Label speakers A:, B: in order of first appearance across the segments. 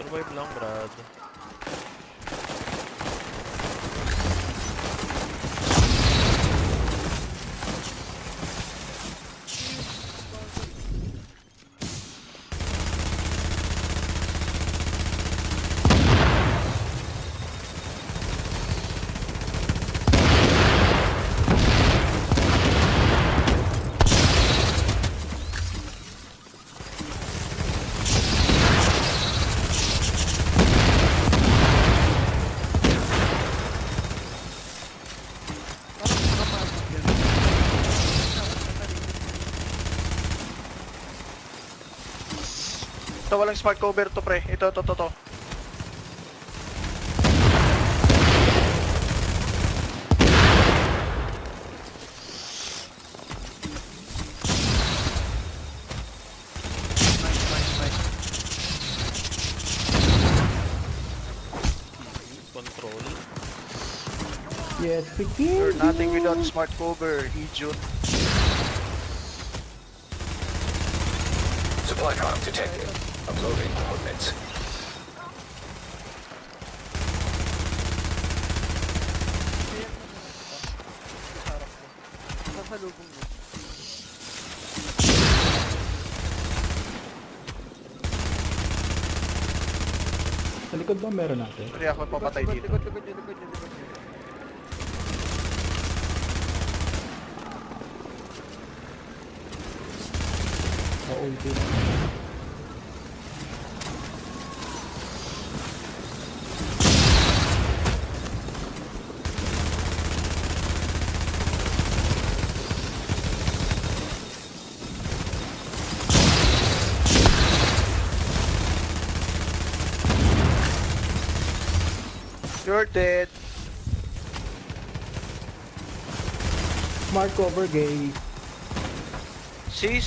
A: Survive lang, brad.
B: Ito, walang smart cover to, pre. Ito. Nice.
A: Control.
C: Yes, we can.
B: You're nothing without smart cover, idiot.
D: Supply drop detected. Uploading coordinates.
E: Sasalubong mo.
C: Sa likod ba meron natin?
B: Hindi ako papatay dito.
E: Likod niya.
C: Ulti.
B: You're dead.
C: Smart cover gay.
B: See.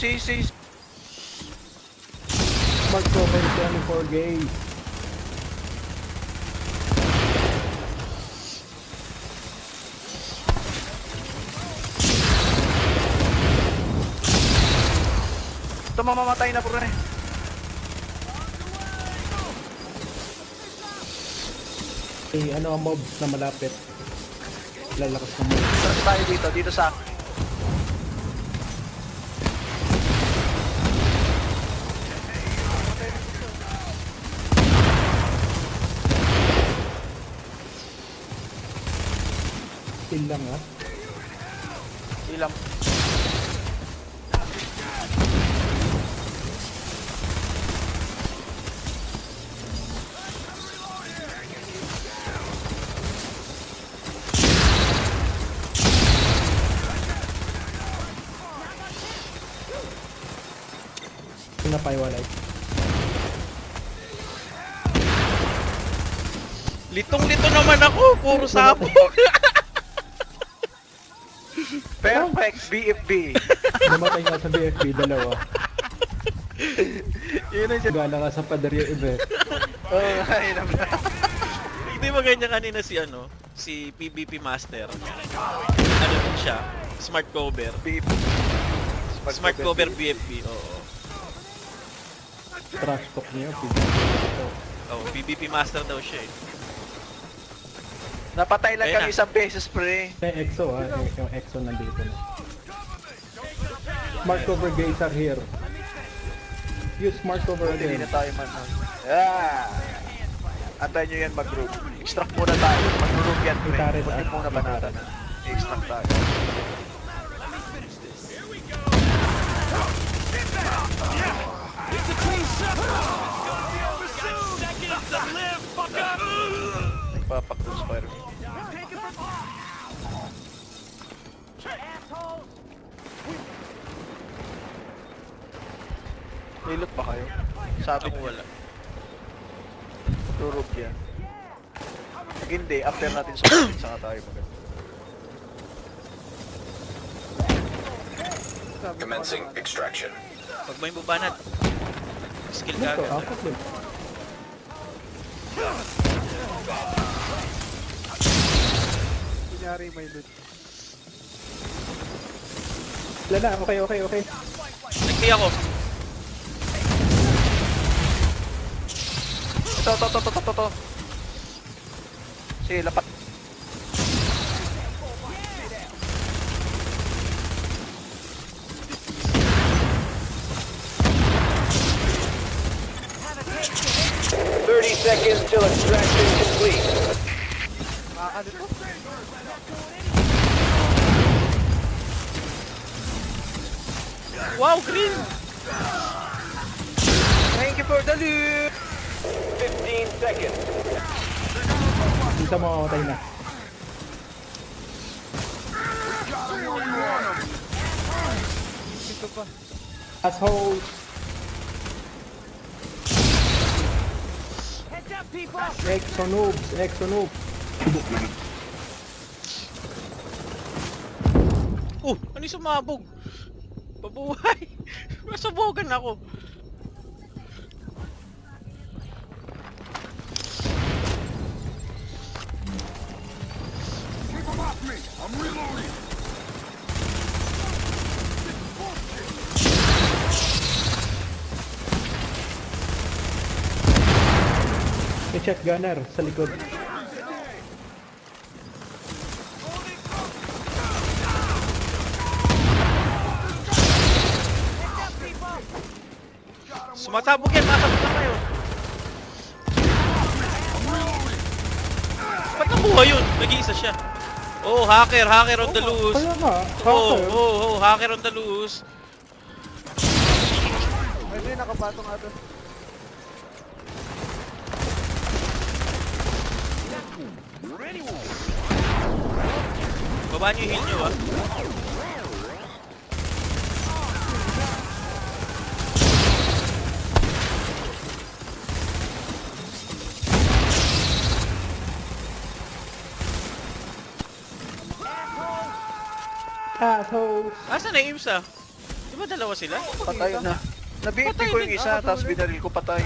C: Smart cover 24 gay.
B: Ito, mamamatay na, pre.
C: Eh, ano ang mobs na malapit? Lalakas ng mobs.
B: Tara tayo dito sa...
C: Kill lang ha.
B: Ilang.
C: Pinapaiwalay.
A: Litong-lito naman ako. Puro sabog.
B: Perfect BFB.
C: Namatay nga sa BFB, dalawa.
B: Yun ang siya.
C: Gala ka sa Padarya event.
B: Ay, naman.
A: Hindi ba ganyan kanina si PvP Master? Ano din siya? Smart cover.
B: BFB.
A: Smart cover BFP, oo.
C: Trash talk niya.
A: Oh, PvP Master daw siya eh.
B: Napatay lang
A: Ayun
B: kami
A: na.
B: isang beses, pre.
C: May EXO ha. Yung EXO nandito na. Smart cover gays are here. Use smart cover
B: Hindi
C: again.
B: na tayo man. Antayin nyo yan mag-group. Extract muna tayo. Mag-group yan, pre.
C: Itarit,
B: Huwag
C: ah.
B: muna banatan. I-extract tayo. Nagpapaktos fire. Nilot pa kayo? Sabi
A: Ako
B: ko
A: wala.
B: Turog yan. Hindi, after natin sa saka tayo maganda.
D: Commencing extraction.
A: Pag may bubanat, skill ka
C: Dito,
A: agad.
C: akot din.
E: Kunyari may loot.
C: Lala, okay.
A: Nag-key ako.
B: Ito, to. Sige, lapat.
D: Seconds till extraction complete.
B: Ano to?
A: Wow, green!
B: Thank you for the loot!
D: 15 seconds.
C: Dito mamamatay na.
B: Ito pa.
C: Assholes! Exo noobs! Exo noobs!
A: Ano yung sumabog? Pabuhay! Masabogan ako.
C: May shotgunner sa likod.
A: Sumasabog yan, masabog na kayo. Ba't nakuha yun? Nag-iisa siya. Oh, hacker on the loose.
C: Kaya nga,
A: Hacker on the loose.
B: May nakapatong ato.
A: Baba niyo yung heal niyo, ah.
C: assholes!
A: Asan na yung Imsa? Di ba dalawa sila?
B: Patay na. Nabi
A: Patay
B: ko yung
A: din.
B: isa, tapos binaril ko patay.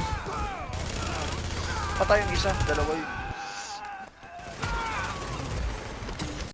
B: Patay yung isa, dalawa yun.